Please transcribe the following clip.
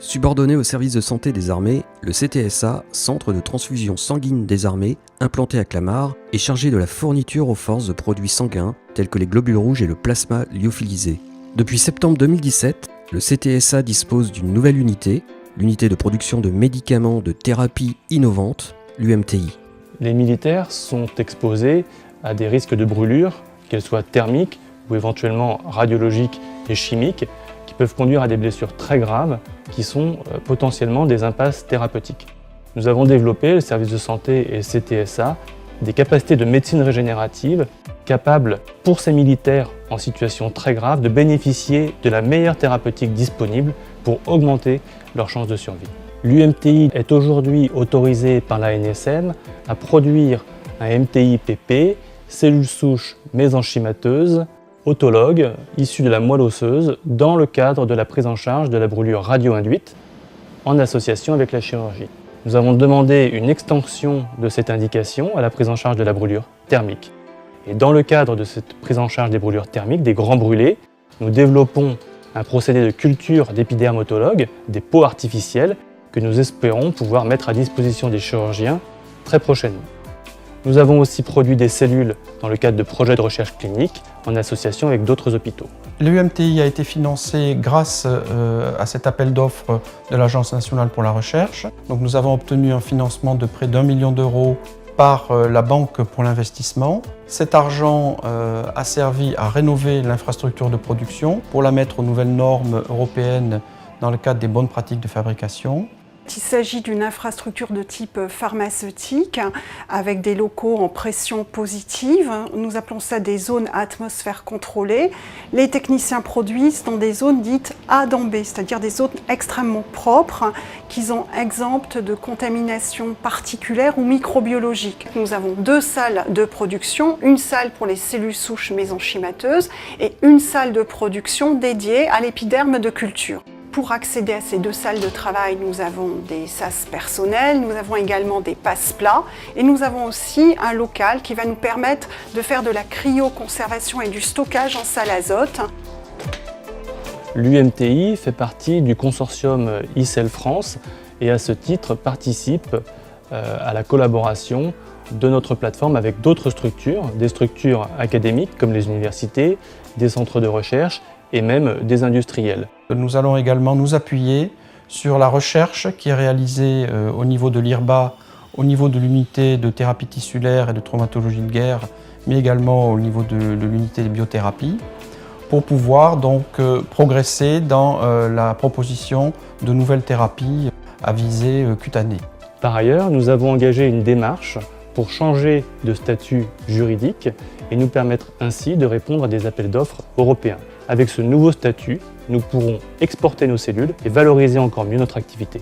Subordonné au service de santé des armées, le CTSA, Centre de transfusion sanguine des armées, implanté à Clamart, est chargé de la fourniture aux forces de produits sanguins tels que les globules rouges et le plasma lyophilisé. Depuis septembre 2017, le CTSA dispose d'une nouvelle unité, l'unité de production de médicaments de thérapie innovante, l'UMTI. Les militaires sont exposés à des risques de brûlure, qu'elles soient thermiques ou éventuellement radiologiques et chimiques, qui peuvent conduire à des blessures très graves qui sont potentiellement des impasses thérapeutiques. Nous avons développé, le service de santé et le CTSA, des capacités de médecine régénérative capables pour ces militaires en situation très grave de bénéficier de la meilleure thérapeutique disponible pour augmenter leurs chances de survie. L'UMTI est aujourd'hui autorisé par l'ANSM à produire un MTI-PP, cellules souches mésenchymateuses, autologues, issues de la moelle osseuse, dans le cadre de la prise en charge de la brûlure radio-induite, en association avec la chirurgie. Nous avons demandé une extension de cette indication à la prise en charge de la brûlure thermique. Et dans le cadre de cette prise en charge des brûlures thermiques, des grands brûlés, nous développons un procédé de culture d'épiderme autologue, des peaux artificielles, que nous espérons pouvoir mettre à disposition des chirurgiens très prochainement. Nous avons aussi produit des cellules dans le cadre de projets de recherche clinique en association avec d'autres hôpitaux. L'UMTI a été financé grâce à cet appel d'offres de l'Agence nationale pour la recherche. Donc nous avons obtenu un financement de près d'1 million d'euros par la Banque pour l'investissement. Cet argent a servi à rénover l'infrastructure de production pour la mettre aux nouvelles normes européennes dans le cadre des bonnes pratiques de fabrication. Il s'agit d'une infrastructure de type pharmaceutique avec des locaux en pression positive. Nous appelons ça des zones à atmosphère contrôlée. Les techniciens produisent dans des zones dites A dans B, c'est-à-dire des zones extrêmement propres qui sont exemptes de contamination particulière ou microbiologique. Nous avons 2 salles de production, une salle pour les cellules souches mésenchymateuses et une salle de production dédiée à l'épiderme de culture. Pour accéder à ces 2 salles de travail, nous avons des sas personnels, nous avons également des passe-plats et nous avons aussi un local qui va nous permettre de faire de la cryoconservation et du stockage en salle azote. L'UMTI fait partie du consortium ICEL France et à ce titre participe à la collaboration de notre plateforme avec d'autres structures, des structures académiques comme les universités, des centres de recherche et même des industriels. Nous allons également nous appuyer sur la recherche qui est réalisée au niveau de l'IRBA, au niveau de l'unité de thérapie tissulaire et de traumatologie de guerre, mais également au niveau de l'unité de biothérapie, pour pouvoir donc progresser dans la proposition de nouvelles thérapies à visée cutanée. Par ailleurs, nous avons engagé une démarche pour changer de statut juridique et nous permettre ainsi de répondre à des appels d'offres européens. Avec ce nouveau statut, nous pourrons exporter nos cellules et valoriser encore mieux notre activité.